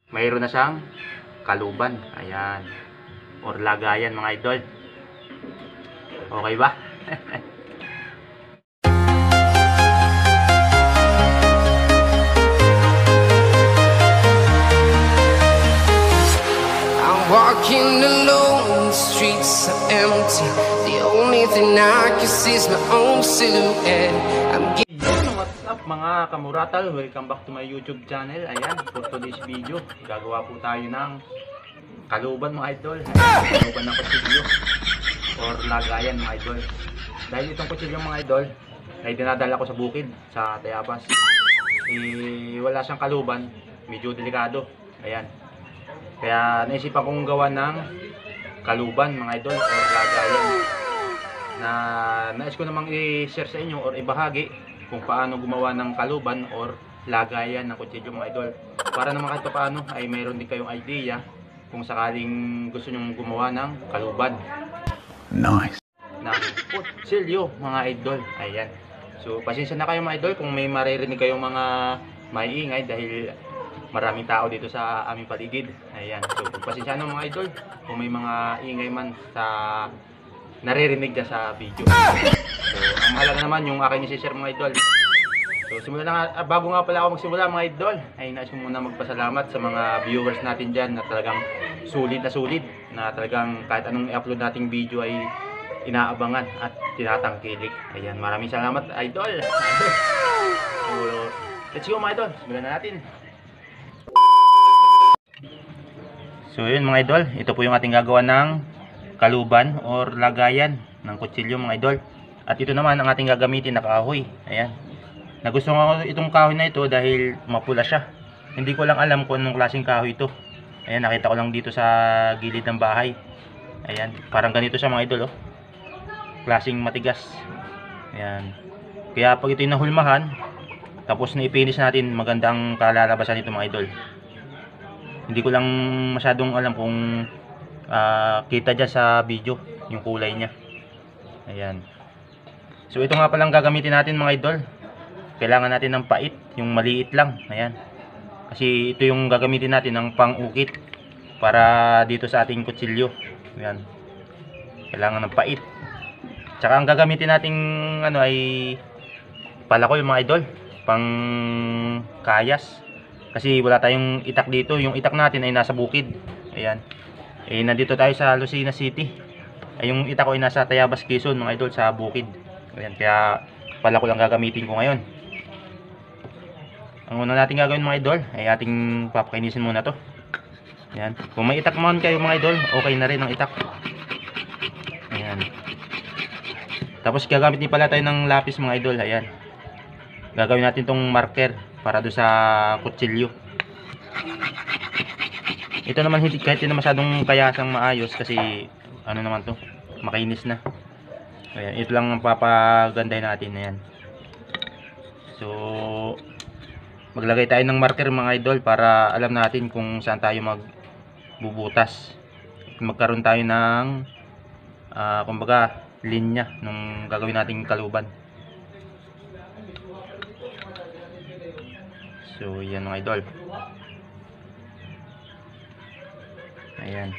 mayroon na siyang kaluban. Ayan. Or lagayan mga idol. Okay ba? I'm walking alone, the streets are empty. The only thing I can see is my own silhouette. What's up mga kamuratal? Welcome back to my YouTube channel. Ayan, for today's video, gagawa po tayo ng kaluban mga idol. Kaluban ng kutsilyo or lagayan mga idol. Dahil itong kutsilyo mga idol ay dinadala ko sa bukid, sa Tayabas. Wala siyang kaluban, medyo delikado. Ayan. Kaya naisipan kong gawa ng kaluban mga idol or lagayan. Na nais ko namang i-share sa inyo or ibahagi kung paano gumawa ng kaluban or lagayan ng kutsilyo mga idol. Para naman kahit paano ay mayroon din kayong idea kung sakaling gusto nyong gumawa ng kaluban. Nice. Ng kutsilyo mga idol. Ayan. So pasensya na kayo mga idol kung may maririnig kayong mga maiingay dahil maraming tao dito sa aming paligid. Ayan. So pasensya na mga idol kung may mga ingay man sa naririnig dyan sa video. So, ang mahalaga naman yung aking isi-share mga idol. So, simula na bago nga pala ako magsimula mga idol, ay nais ko muna magpasalamat sa mga viewers natin dyan na talagang sulit na talagang kahit anong i-upload nating video ay inaabangan at tinatangkilik. Ayan, maraming salamat idol. So, let's go mga idol, simulan na natin. So, yun mga idol, ito po yung ating gagawa ng kaluban or lagayan ng kutsilyo mga idol. At ito naman ang ating gagamitin na kahoy. Ayan. Nagustuhan ko itong kahoy na ito dahil mapula siya. Hindi ko lang alam kung anong klaseng kahoy ito. Ayan, nakita ko lang dito sa gilid ng bahay. Ayan, parang ganito siya mga idol, oh. Klaseng matigas. Ayan. Kaya pag ito yung nahulmahan, tapos na i-finish natin, magandang kalalabasan ito mga idol. Hindi ko lang masyadong alam kung kita dyan sa video yung kulay niya. Ayan. So ito nga palang gagamitin natin mga idol. Kailangan natin ng pait, yung maliit lang. Ayan. Kasi ito yung gagamitin natin ng pang-ukit para dito sa ating kutsilyo. Ayan. Kailangan ng pait. Tsaka ang gagamitin nating ano ay palakol mga idol, pang kayas. Kasi wala tayong itak dito. Yung itak natin ay nasa bukid. Ayan. Nandito tayo sa Lucena City. Yung itak ko ay nasa Tayabas, Quezon mga idol, sa bukid. Ayan, kaya pala ko lang gagamitin ko ngayon. Ang una natin gagawin mga idol ay ating papakainisin muna to. Ayan. Kung may itak man kayo mga idol, okay na rin ang itak. Ayan. Tapos gagamit din pala tayo ng lapis mga idol. Ayan. Gagawin natin tong marker para do sa kutsilyo. Ito naman hindi kahit na masyadong kayasang maayos kasi ano naman to, makinis na. Ayan, ito lang ang papagandahin natin. Ayan. So maglagay tayo ng marker mga idol para alam natin kung saan tayo magbubutas. Magkaroon tayo ng kumbaga linya nung gagawin nating kaluban. So yan mga idol. Ayan.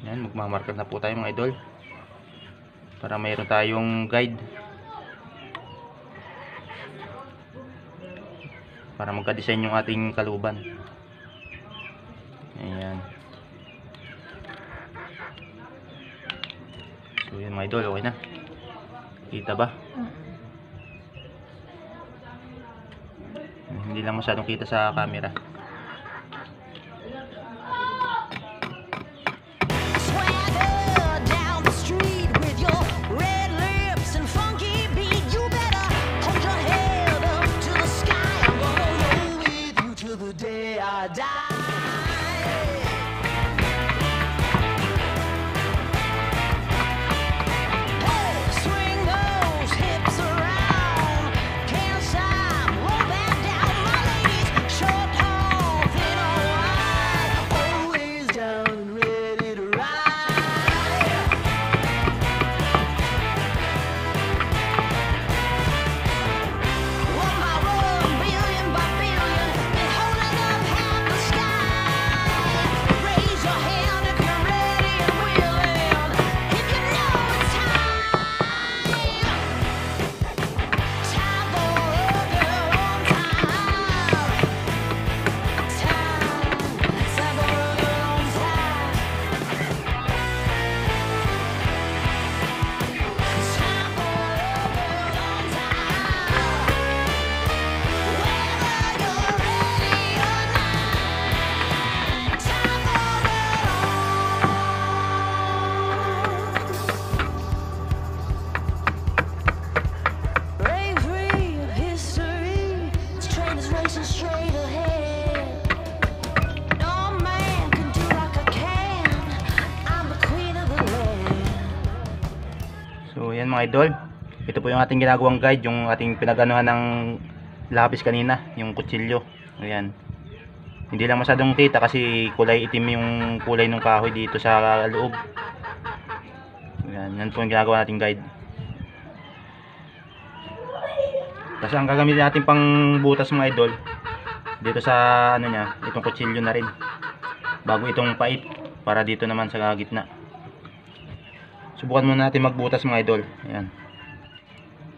Ayan, magmamarker na po tayo mga idol para mayroon tayong guide para magka-design yung ating kaluban. Ayan. So yun mga idol, okay na. Kita ba? Hindi lang masyadong kita sa camera. Can't stop, roll that down, my ladies. Short, tall, So yan mga idol, ito po yung ating ginagawang guide, yung ating pinaganuhan ng lapis kanina, yung kutsilyo. Ayan, hindi lang masyadong kita kasi kulay itim yung kulay ng kahoy dito sa loob. Ayan, yan po yung ginagawa nating guide. Kasi ang gagamitin natin pang butas mga idol, dito sa ano niya, itong kutsilyo na rin, bago itong pait, para dito naman sa gitna. Subukan muna natin magbutas mga idol. Ayan.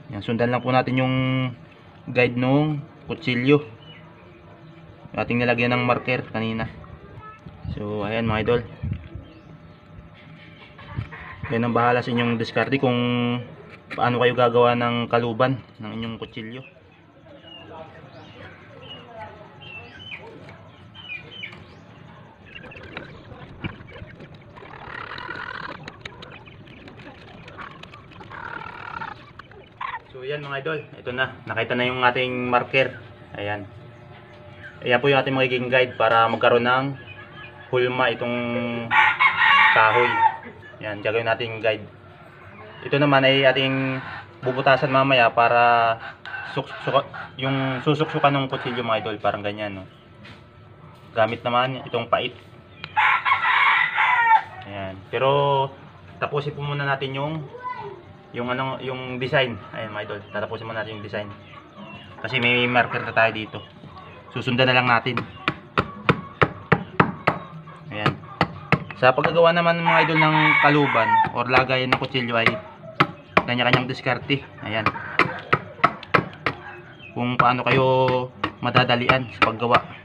Ayan, sundan lang po natin yung guide nung kutsilyo, ating nilagyan ng marker kanina. So ayan mga idol, yan ang bahala sa inyong diskarte kung paano kayo gagawa ng kaluban ng inyong kutsilyo. So yan mga idol, ito na, nakita na yung ating marker. Ayan, ayan po yung ating magiging guide para magkaroon ng hulma itong kahoy. Yan, gagawin natin guide. Ito naman ay ating bubutasan mamaya para yung susuksukan ng kutsilyo mga idol, parang ganyan, no? Gamit naman itong pait. Ayan, pero tapusin po muna natin yung design. Ayan mga idol, tatapusin muna natin yung design kasi may marker na tayo dito, susundan na lang natin. Ayan, sa paggagawa naman mga idol ng kaluban or lagayan ng kutsilyo ay kanya-kanyang diskarte. Ayan, kung paano kayo madadalian sa paggawa.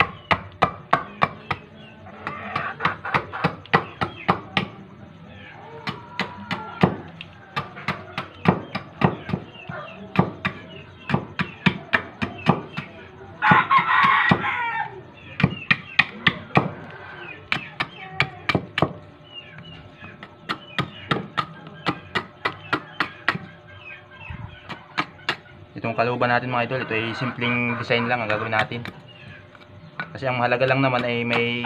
Itong kaluban natin mga idol, ito ay simpleng design lang ang gagawin natin. Kasi ang mahalaga lang naman ay may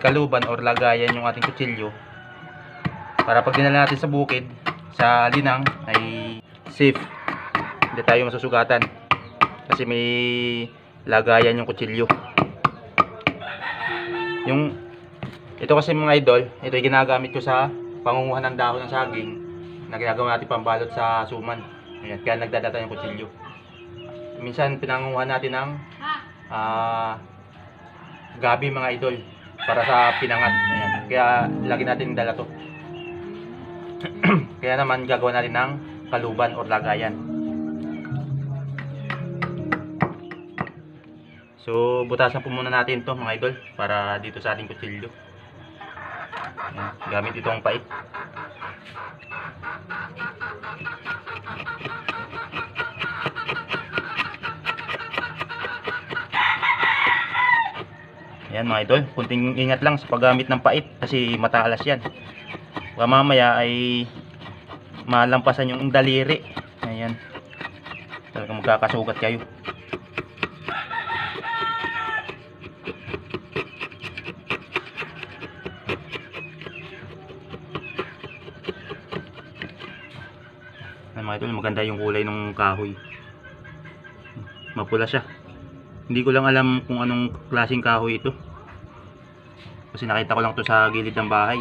kaluban or lagayan yung ating kutsilyo, para pag dinala natin sa bukid, sa linang, ay safe, hindi tayo masusugatan kasi may lagayan yung kutsilyo. Ito kasi mga idol, ito ay ginagamit ko sa pangunguhan ng dahon ng saging na ginagawa natin pambalot sa suman. Ayan, kaya nagdadata yung kutsilyo. Minsan pinangunguhan natin ng gabi mga idol para sa pinangat. Ayan, kaya lagi natin dala to. Kaya naman gagawa natin ng kaluban o lagayan. So butasan po muna natin to mga idol para dito sa ating kutsilyo. Ayan, gamit itong pait. Ayan mga idol, kunting ingat lang sa paggamit ng pait kasi matalas yan. Baka mamaya ay malampasan yung daliri. Ayan, talagang magkakasugat kayo. Ayan mga idol, maganda yung kulay ng kahoy, mapula siya. Hindi ko lang alam kung anong klaseng kahoy ito kasi nakita ko lang to sa gilid ng bahay.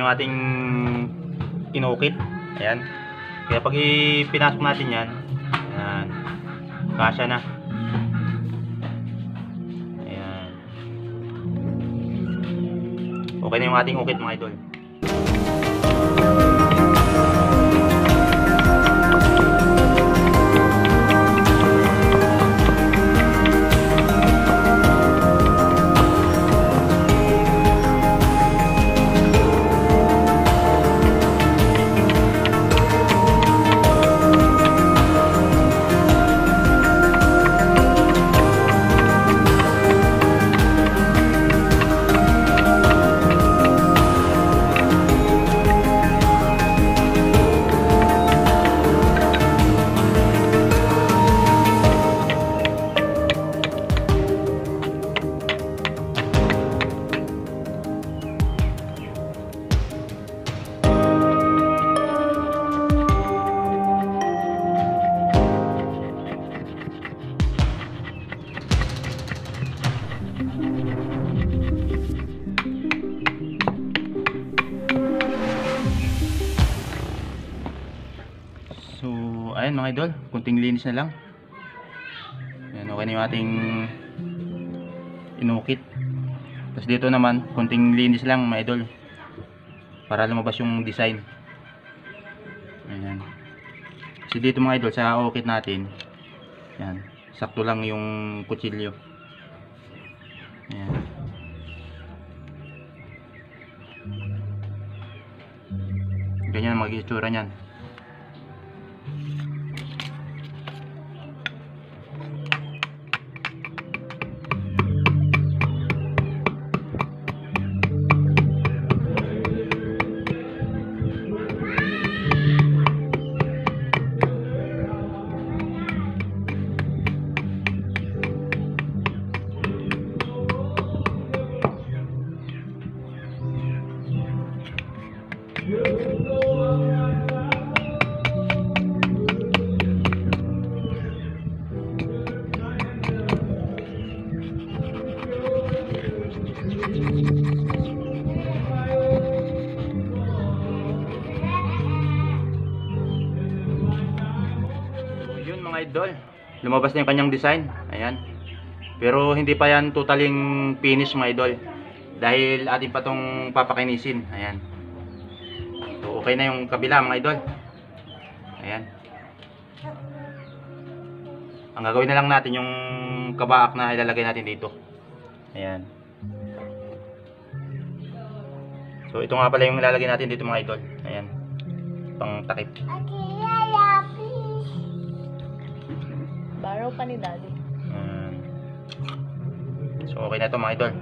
yung ating inukit. Ayan. Kaya pag pinasok natin yan, ayan, kasya na. Ayan. Okay na yung ating ukit mga idol. So, ayan mga idol, kunting linis na lang. Ayan, okay na yung ating inukit. Tapos dito naman, kunting linis lang mga idol, para lumabas yung design. Ayan. Kasi dito mga idol, sa ukit natin, ayan, sakto lang yung kutsilyo. Ayan. Ganyan ang magiging itsura niyan. Yun mga idol, lumabas na yung kanyang design. Ayan. Pero hindi pa yan totaling finish mga idol, dahil atin pa tong papakinisin. Ayan. So okay na yung kabila mga idol. Ayan. Ang gagawin na lang natin yung kabaak na ilalagay natin dito. Ayan. So ito nga pala yung ilalagay natin dito mga idol. Ayan. Pang takip. Baraw pa ni Daddy. So okay na ito mga idol.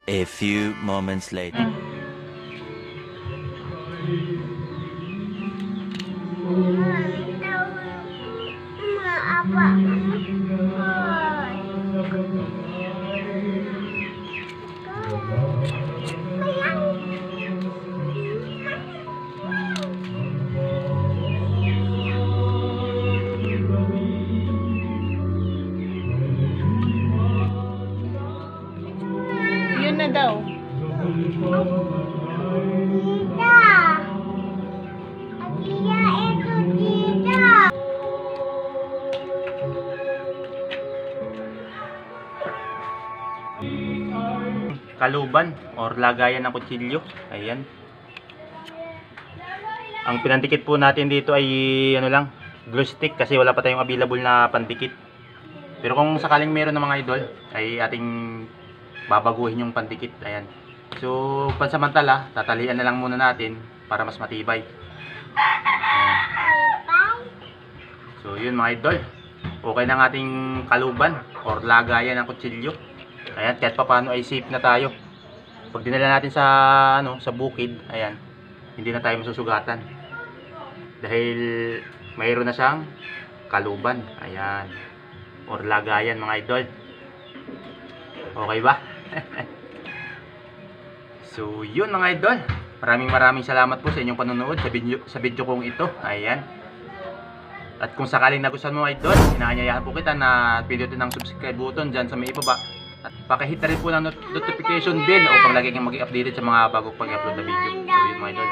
A few moments later. Yun na daw. Kaluban or lagayan ng kutsilyo. Ayan. Ang pinandikit po natin dito ay ano lang, glue stick, kasi wala pa tayong available na pandikit. Pero kung sakaling meron ng mga idol, ay ating babaguhin yung pandikit. Ayan. So pansamantala, tatalian na lang muna natin para mas matibay. Ayan. So yun mga idol, okay na ang ating kaluban or lagayan ng kutsilyo. Ayan, kahit pa paano ay safe na tayo. Pag dinala natin sa sa bukid, ayan, hindi na tayo masusugatan. Dahil mayroon na siyang kaluban. Ayan. Or lagayan mga idol. Okay ba? So, yun mga idol. Maraming salamat po sa inyong panonood sa video kong ito. Ayan. At kung sakaling nagustuhan mo idol, inaanyayahan po kita na pindutin ang subscribe button dyan sa may ibaba. At pakihit na rin po ng notification bell upang lagi kang mag-updated sa mga bagong pag-upload na video. So yun mga idol.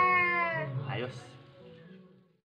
Ayos.